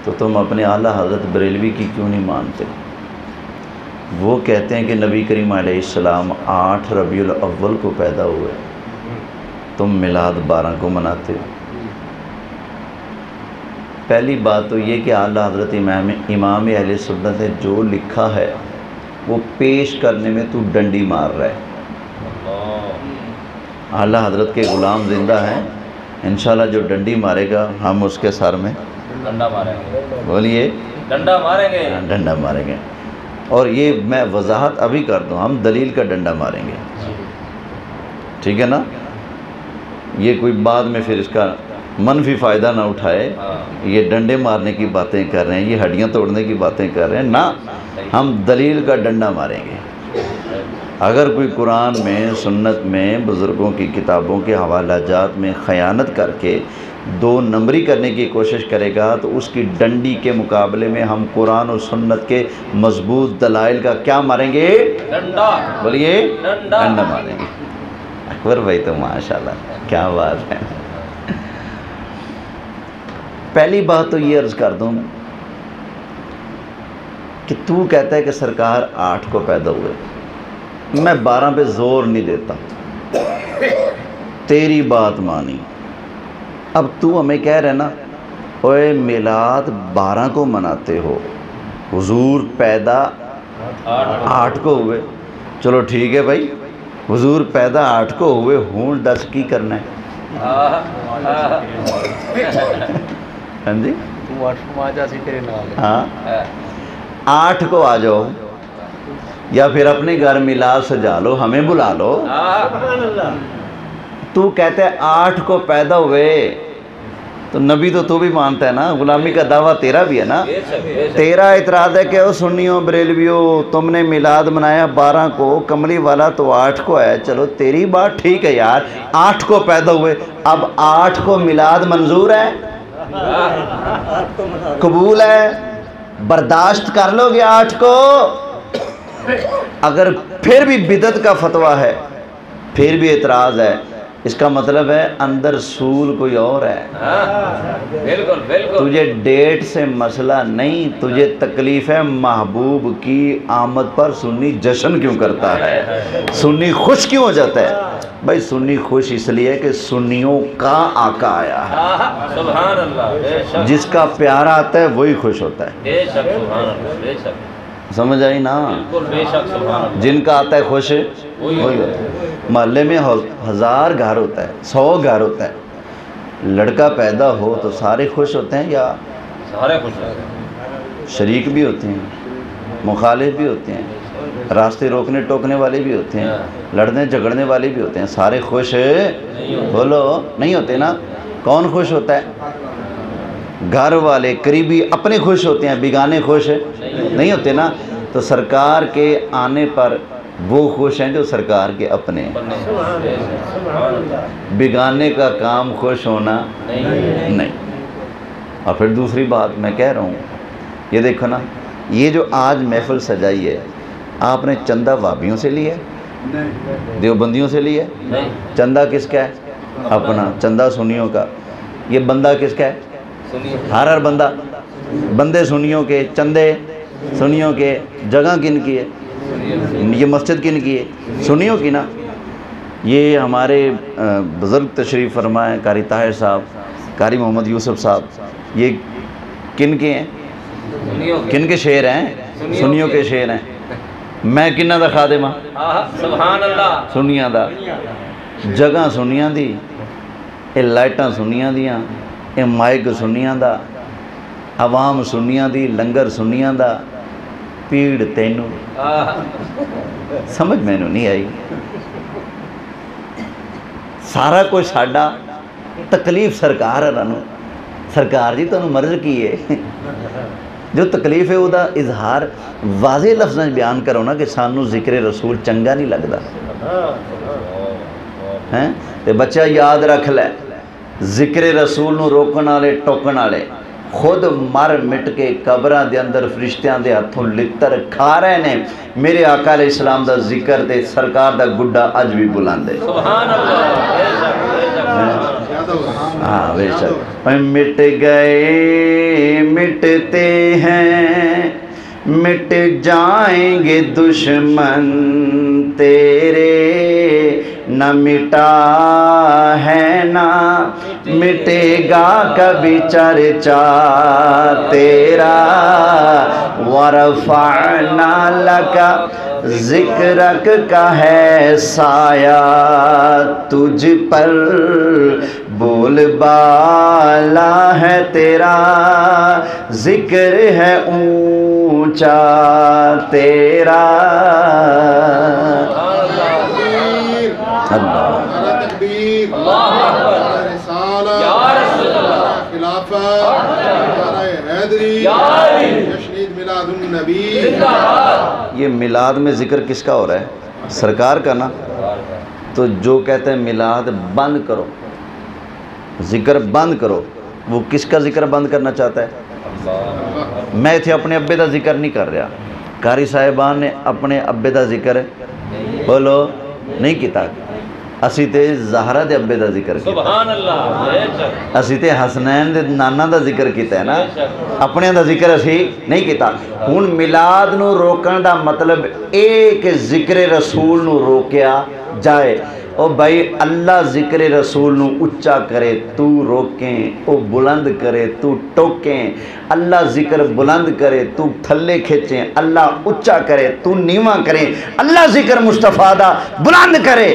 تو تم اپنے اعلیٰ حضرت بریلوی کی کیوں نہیں مانتے؟ وہ کہتے ہیں کہ نبی کریم علیہ السلام 8 ربیع الاول کو پیدا ہوئے، تم میلاد 12 کو مناتے ہو۔ پہلی بات تو یہ کہ اعلیٰ حضرت امام اہل سنت نے جو لکھا ہے وہ پیش کرنے میں تو ڈنڈی مار رہا ہے۔ اعلیٰ حضرت کے غلام زندہ ہیں، انشاءاللہ جو ڈنڈی مارے گا ہم اس کے سر میں ڈنڈا ماریں گے۔ بولیے ڈنڈا ماریں گے، ڈنڈا ماریں گے۔ اور یہ میں وضاحت ابھی کر دوں، ہم دلیل کا ڈنڈا ماریں گے، ٹھیک ہے نا؟ یہ کوئی بعد میں پھر اس کا منفی فائدہ نہ اٹھائے، یہ ڈنڈے مارنے کی باتیں کر رہے ہیں، یہ ہڈیاں توڑنے کی باتیں کر رہے ہیں، نہ، ہم دلیل کا ڈنڈا ماریں گے۔ اگر کوئی قرآن میں، سنت میں، بزرگوں کی کتابوں کے حوالہ جات میں خیانت کر کے 2 نمبری کرنے کی کوشش کرے گا تو اس کی ڈنڈی کے مقابلے میں ہم قرآن و سنت کے مضبوط دلائل کا کیا ماریں گے؟ ڈنڈا۔ بولیے ڈنڈا ماریں گے۔ اکبر بھائی تو ماشاءاللہ کیا بات ہے۔ پہلی بات تو یہ عرض کر دوں کہ تو کہتا ہے کہ سرکار 8 کو پیدا ہوئے، میں 12 پہ زور نہیں دیتا، تیری بات مانی۔ اب تو ہمیں کہہ رہے نا اوے میلاد 12 کو مناتے ہو، حضور پیدا 8 کو ہوئے، چلو ٹھیک ہے بھائی، حضور پیدا 8 کو ہوئے، ہون 10 کی کرنا ہے؟ ہاں جی، ہاں 8 کو آ جاؤ، یا پھر اپنے گھر میلاد سجا لو، ہمیں بلا لو۔ تو کہتے ہیں 8 کو پیدا ہوئے، تو نبی تو بھی مانتا ہے نا، غلامی کا دعویٰ تیرا بھی ہے نا۔ تیرا اعتراض ہے کہ او سنیوں بریلویوں تم نے میلاد منایا 12 کو، کملی والا تو 8 کو ہے، چلو تیری بات ٹھیک ہے یار، 8 کو پیدا ہوئے، اب 8 کو میلاد منظور ہے، قبول ہے، برداشت کر لو گے 8 کو؟ اگر پھر بھی بدعت کا فتویٰ ہے، پھر بھی اعتراض ہے، اس کا مطلب ہے اندر سول کوئی اور ہے۔ بالکل بالکل، تجھے ڈیٹ سے مسئلہ نہیں، تجھے تکلیف ہے محبوب کی آمد پر سنی جشن کیوں کرتا ہے، سنی خوش کیوں ہو جاتا ہے؟ بھائی سنی خوش اس لیے کہ سنیوں کا آقا آیا ہے، سبحان اللہ، جس کا پیارا آتا ہے وہی خوش ہوتا ہے۔ بے شک سبحان اللہ، بے شک، سمجھ آئی نا؟ جن کا آتا ہے خوش وہی ہوتا ہے۔ محلے میں 1000 گھر ہوتا ہے، 100 گھر ہوتا ہے، لڑکا پیدا ہو تو سارے خوش ہوتے ہیں یا سارے خوش ہوتے ہیں؟ شریک بھی ہوتے ہیں، مخالف بھی ہوتے ہیں، راستے روکنے ٹوکنے والے بھی ہوتے ہیں، لڑنے جھگڑنے والے بھی ہوتے ہیں، سارے خوش بولو نہیں ہوتے نا؟ کون خوش ہوتا ہے؟ گھر والے قریبی اپنے خوش ہوتے ہیں، بیگانے خوش نہیں ہوتے نا؟ تو سرکار کے آنے پر وہ خوش ہیں جو سرکار کے اپنے ہیں، بیگانے کا کام خوش ہونا نہیں۔ اور پھر دوسری بات میں کہہ رہا ہوں، یہ دیکھو نا، یہ جو آج محفل سجائی ہے، آپ نے چندہ وابیوں سے لیا ہے؟ دیوبندیوں سے لیا ہے؟ چندہ کس کا ہے؟ اپنا۔ چندہ سنیوں کا۔ یہ بندہ کس کا ہے؟ ہر بندہ، بندے سنیوں کے، چندے سنیوں کے۔ جگہ کن کی ہے؟ یہ مسجد کن کی ہے؟ سنیوں کی نا۔ یہ ہمارے بزرگ تشریف فرمائے قاری طاہر صاحب، قاری محمد یوسف صاحب، یہ کن کے ہیں؟ کن کے شعر ہیں؟ سنیوں کے شعر ہیں۔ میں کنہ دا خادم ہاں؟ سبحان اللہ، سنیاں دا۔ جگہ سنیاں دی، یہ لائٹاں سنیاں دیاں، یہ مائک سنیاں دا، عوام سنیاں دی، لنگر سنیاں دا، پیڑ تینوں۔ سمجھ میں نہیں آئی؟ سارا کچھ ساڈا، تکلیف سرکار ہے رانو، سرکار جی تانوں مرض کی ہے، جو تکلیف ہے وہ دا اظہار واضح لفظاں بیان کرو نا کہ سانو ذکر رسول چنگا نہیں لگدا ہیں۔ تے بچہ یاد رکھ لے، ذکر رسول نو روکن والے ٹوکن والے خود مر مٹ کے قبراں دے اندر فرشتیاں دے ہاتھوں لتر کھا رہے نے۔ میرے آقا علیہ السلام دا ذکر تے سرکار دا گڈا اج بھی بلاندے۔ سبحان اللہ، ہاں بے شک۔ مٹ گئے مٹتے ہیں مٹ جائیں گے دشمن تیرے، نہ مٹا ہے نہ مٹے گا کبھی چرچا تیرا، ورفعنا لَكَ ذکرک کا ہے سایہ تجھ پر، بول بالا ہے تیرا، ذکر ہے اونچا تیرا۔ نعرہ تکبیر، نعرہ رسالت، نعرہ خلافت، نعرہ حیدری، جشن عید میلاد النبی۔ یہ میلاد میں ذکر کس کا ہو رہا ہے؟ سرکار کا نا۔ تو جو کہتے ہیں میلاد بند کرو، ذکر بند کرو، وہ کس کا ذکر بند کرنا چاہتا ہے؟ میں تھے اپنے ابے دا ذکر نہیں کر رہا، قاری صاحبان نے اپنے ابے دا ذکر بولو نہیں کیتا، اسی تے زہرہ دے ابے دا ذکر کیتا، سبحان اللہ، اسی تے حسنین دے نانا دا ذکر کیتا ہے نا، اپنے دا ذکر اسی نہیں کیتا۔ ہن میلاد نو روکن دا مطلب ایک ذکر رسول نو روکیا جائے۔ او بھائی اللہ ذکر رسول نو اچا کرے تو روکیں، او بلند کرے تو ٹوکیں، اللہ ذکر بلند کرے تو تھلے کھچیں، اللہ اچا کرے تو نیواں کریں، اللہ ذکر مصطفیٰ دا بلند کرے،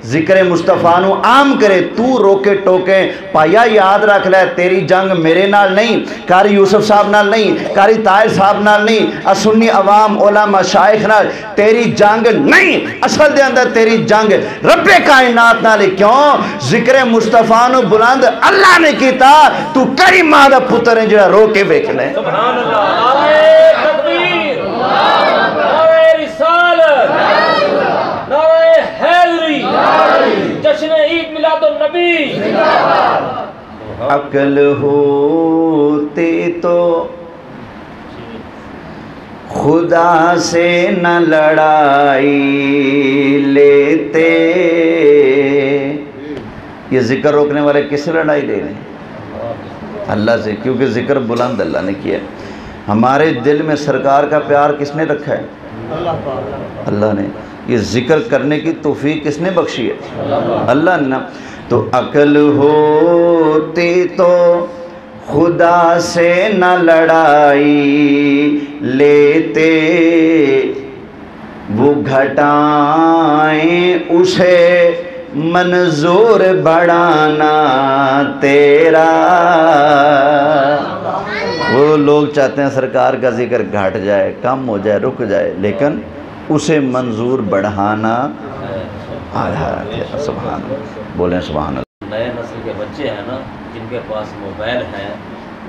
ذکر مصطفیٰ نو عام کرے تو روکے ٹوکیں۔ پایا یاد رکھ لے تیری جنگ میرے نال نہیں، قاری یوسف صاحب نال نہیں، قاری طاہر صاحب نال نہیں، سنی عوام علماء مشائخ نال تیری جنگ نہیں، اصل دے اندر تیری جنگ رب کائنات نال۔ کیوں؟ ذکر مصطفیٰ نو بلند اللہ نے کیتا، تو کری ماں دا پتر ہیں جڑا رو کے ویکھ لے۔ سبحان اللہ، نعرہ تکبیر، نعرہ رسالت، نعرہ حیدری، جشن عید میلاد النبی۔ عقل ہوتی تو خدا سے نہ لڑائی لیتے، یہ ذکر روکنے والے کس سے لڑائی لے رہے ہیں؟ اللہ سے، کیونکہ ذکر بلند اللہ نے کیا۔ ہمارے دل میں سرکار کا پیار کس نے رکھا ہے؟ اللہ نے۔ یہ ذکر کرنے کی توفیق کس نے بخشی ہے؟ اللہ نے۔ تو عقل ہوتی تو خدا سے نہ لڑائی لیتے، وہ گھٹائیں اسے منظور بڑھانا تیرا۔ وہ لوگ چاہتے ہیں سرکار کا ذکر گھٹ جائے، کم ہو جائے، رک جائے، لیکن اسے منظور بڑھانا سبحان اللہ، بولیں سبحان اللہ۔ نئے نسل کے بچے ہیں نا جن کے پاس موبائل ہیں،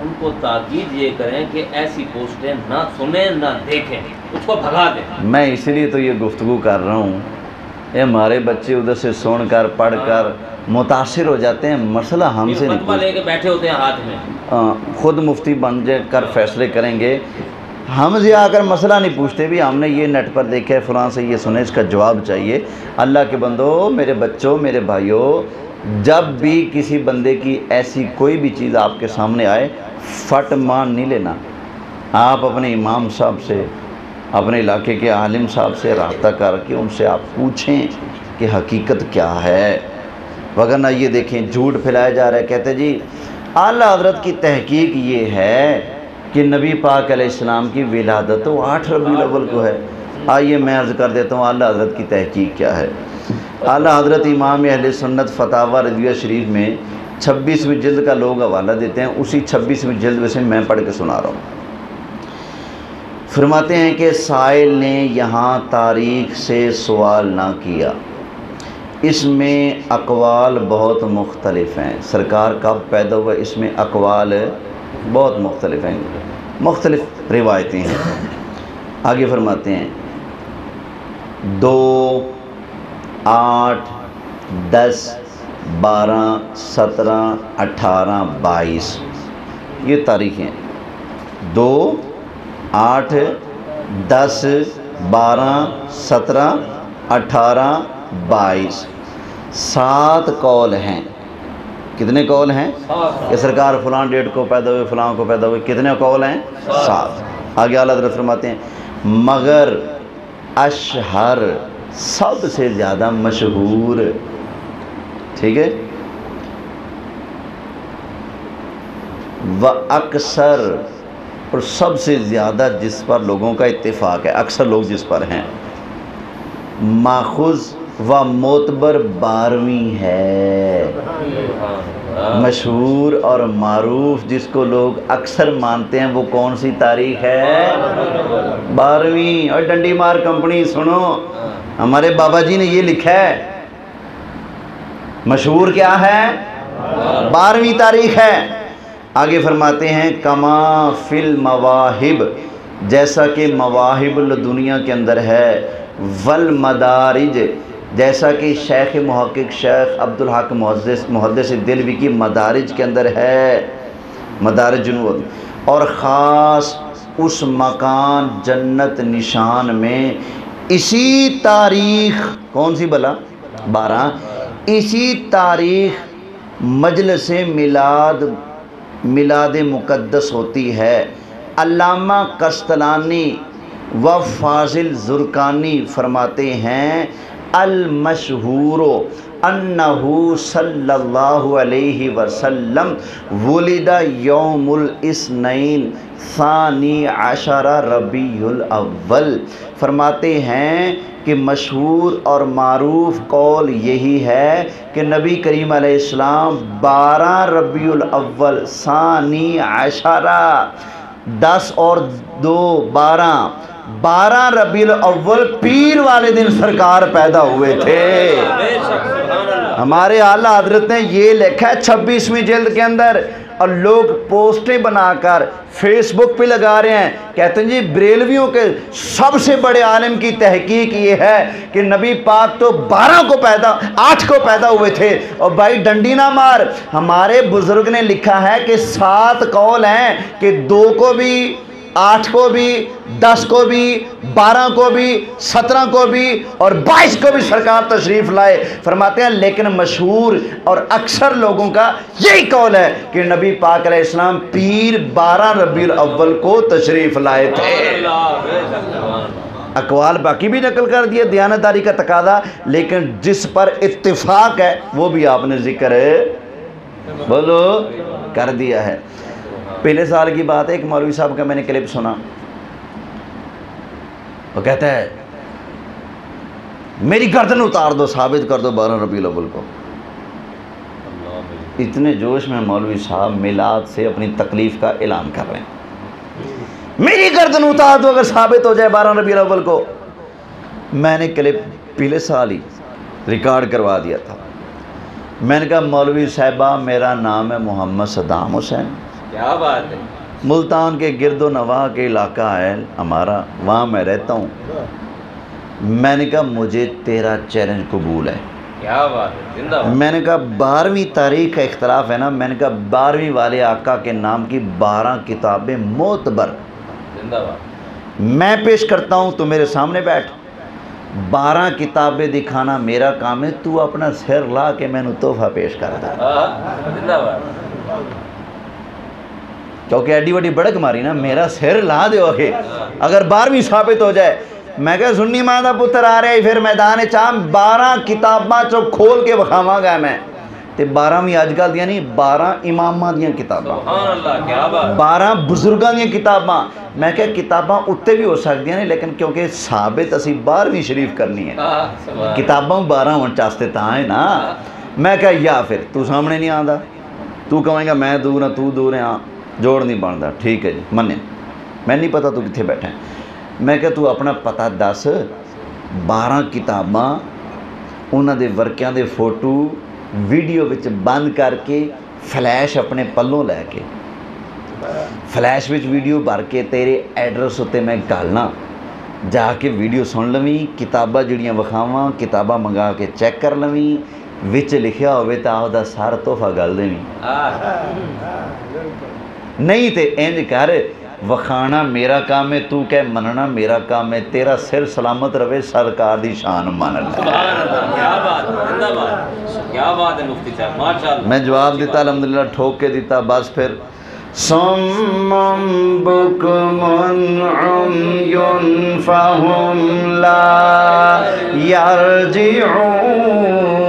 ان کو تاکید یہ کریں کہ ایسی پوسٹیں نہ سنیں نہ دیکھیں، اس کو بھگا دیں۔ میں اس لیے تو یہ گفتگو کر رہا ہوں، یہ ہمارے بچے ادھر سے سن کر پڑھ کر متاثر ہو جاتے ہیں، مسئلہ ہم سے نہیں فتویٰ لے کے بیٹھے ہوتے ہیں ہاتھ میں، خود مفتی بن جا کر فیصلے کریں گے۔ ہم سے آ کر مسئلہ نہیں پوچھتے بھی ہم نے یہ نیٹ پر دیکھا ہے، فلاں سے یہ سنے، اس کا جواب چاہیے۔ اللہ کے بندو، میرے بچوں، میرے بھائیوں، جب بھی کسی بندے کی ایسی کوئی بھی چیز آپ کے سامنے آئے، فٹ مان نہیں لینا۔ آپ اپنے امام صاحب سے، اپنے علاقے کے عالم صاحب سے رابطہ کر کے ان سے آپ پوچھیں کہ حقیقت کیا ہے، وگرنہ یہ دیکھیں جھوٹ پھیلایا جا رہا ہے۔ کہتے جی اعلیٰ حضرت کی تحقیق یہ ہے کہ نبی پاک علیہ السلام کی ولادت تو 8 ربیع الاول کو ہے۔ آئیے میں عرض کر دیتا ہوں اعلیٰ حضرت کی تحقیق کیا ہے۔ اعلیٰ حضرت امام اہل سنت فتاوی رضویہ شریف میں 26ویں جلد کا لوگ حوالہ دیتے ہیں، اسی 26ویں جلد میں سے میں پڑھ کے سنا رہا ہوں۔ فرماتے ہیں کہ سائل نے یہاں تاریخ سے سوال نہ کیا، اس میں اقوال بہت مختلف ہیں۔ سرکار کب پیدا ہوا، اس میں اقوال بہت مختلف ہیں، مختلف روایتیں ہیں۔ آگے فرماتے ہیں 2، 8، 10، 12، 17، 18، 22 یہ تاریخیں۔ 2، 8، 10، 12، 17، 18، 22 7 قول ہیں۔ کتنے قول ہیں کہ سرکار فلاں ڈیٹ کو پیدا ہوئے، فلاں کو پیدا ہوئے، کتنے قول ہیں؟ 7۔ آگے اعلیٰ حضرت فرماتے ہیں مگر اشہر سب سے زیادہ مشہور، ٹھیک ہے، و اکثر، اور سب سے زیادہ جس پر لوگوں کا اتفاق ہے، اکثر لوگ جس پر ہیں، ماخوذ و معتبر 12ویں ہے۔ مشہور اور معروف جس کو لوگ اکثر مانتے ہیں وہ کون سی تاریخ ہے؟ 12ویں۔ اور ڈنڈی مار کمپنی سنو، ہمارے بابا جی نے یہ لکھا ہے، مشہور کیا ہے؟ 12ویں تاریخ ہے۔ آگے فرماتے ہیں کما فی المواہب، جیسا کہ مواہب دنیا کے اندر ہے، والمدارج، جیسا کہ شیخ محقق شیخ عبدالحق محدث دلوی کی مدارج کے اندر ہے، مدارج النبوت، اور خاص اس مکان جنت نشان میں اسی تاریخ، کون سی بلا؟ 12، اسی تاریخ مجلس میلاد مقدس ہوتی ہے۔ علامہ قسطلانی و فاضل زرقانی فرماتے ہیں المشہور انہو صلی اللہ علیہ وسلم ولد یوم الاثنین ثانی عشر ربیع الاول، فرماتے ہیں کہ مشہور اور معروف قول یہی ہے کہ نبی کریم علیہ السلام 12 ربیع الاول ثانی عشرہ، 10 اور 2 12 ربیع الاول پیر والے دن سرکار پیدا ہوئے تھے۔ ہمارے اعلیٰ حضرت نے یہ لکھا ہے 26ویں جلد کے اندر، اور لوگ پوسٹیں بنا کر فیس بک پہ لگا رہے ہیں، کہتے ہیں جی بریلویوں کے سب سے بڑے عالم کی تحقیق یہ ہے کہ نبی پاک تو 8 کو پیدا ہوئے تھے۔ اور بھائی ڈنڈی نہ مار، ہمارے بزرگ نے لکھا ہے کہ 7 قول ہیں کہ 2 کو بھی، 8 کو بھی، 10 کو بھی، 12 کو بھی، 17 کو بھی اور 22 کو بھی سرکار تشریف لائے۔ فرماتے ہیں لیکن مشہور اور اکثر لوگوں کا یہی قول ہے کہ نبی پاک علیہ السلام پیر 12 ربیع الاول کو تشریف لائے تھے۔ اقوال باقی بھی نقل کر دیے، دیانتداری کا تقاضا، لیکن جس پر اتفاق ہے وہ بھی آپ نے ذکر بولو کر دیا ہے۔ پہلے سال کی بات ہے، ایک مولوی صاحب کا میں نے کلپ سنا، وہ کہتا ہے میری گردن اتار دو، ثابت کر دو 12 ربیع الاول کو۔ اتنے جوش میں مولوی صاحب میلاد سے اپنی تکلیف کا اعلان کر رہے ہیں، میری گردن اتار دو اگر ثابت ہو جائے 12 ربیع الاول کو۔ میں نے کلپ پہلے سال ہی ریکارڈ کروا دیا تھا۔ میں نے کہا مولوی صاحبہ میرا نام ہے محمد صدام حسین، کیا بات ہے، ملتان کے گرد و نواح کے علاقہ ہے ہمارا، وہاں میں رہتا ہوں۔ میں نے کہا مجھے تیرا چیلنج قبول ہے۔ کیا بات ہے، زندہ باد۔ میں نے کہا 12ویں تاریخ کا اختلاف ہے نا، میں نے کہا 12ویں والے آقا کے نام کی 12 کتابیں معتبر زندہ باد میں پیش کرتا ہوں، تو میرے سامنے بیٹھ، 12 کتابیں دکھانا میرا کام ہے، تو اپنا سر لا کے میں نے تحفہ پیش کر دا، زندہ باد۔ کیونکہ ایڈی وڈی بڑک ماری نا، میرا سر لا دے آگے اگر 12ویں ثابت ہو جائے۔ میں کہا سنی ماں دا پتر آ رہے پھر میدان چام 12 کتاباں چو کھول کے بخاواں گا میں تے 12ویں آج کل دیا نہیں، 12 اماماں دیاں کتاباں، سبحان اللہ، کیا بات، 12 بزرگاں دیاں کتاباں۔ میں کہا کتاباں اتے بھی ہو سکتی ہیں لیکن کیونکہ ثابت اسی 12ویں شریف کرنی ہے، کتاباں 12 ہون چاستے تاں ہیں نا۔ میں کہا یا پھر تو سامنے نہیں آندا، تو کہیں گا میں دور ہاں تو دور ہاں، جوڑ نہیں بنتا، ٹھیک ہے جی مننے، میں نہیں پتا تو کتنے بیٹھا ہے۔ میں کہا تو اپنا پتہ دس، 12 کتاباں انہاں دے ورکیاں دے فوٹو ویڈیو وچ بند کر کے فلیش اپنے پلوں لے کے فلیش وچ ویڈیو بھر کے تیرے ایڈریس ہوتے میں گالنا، جا کے ویڈیو سن لویں، کتاباں جڑیاں وکھاواں، کتاباں منگا کے چیک کر لویں، وچ لکھیا ہوئے تا آدھا سارا تحفہ گل دیں، نہیں تے انج کر وکھانا میرا کام ہے، تو کہ مننا میرا کام ہے، تیرا سر سلامت رہے، سرکار دی شان مان لے۔ سبحان اللہ، کیا بات ہے، زندہ باد، کیا بات ہے مفتی صاحب، ماشاءاللہ۔ میں جواب دیتا الحمدللہ، ٹھوک کے دیتا، بس پھر صم بکم عمی فہم لا یرجعون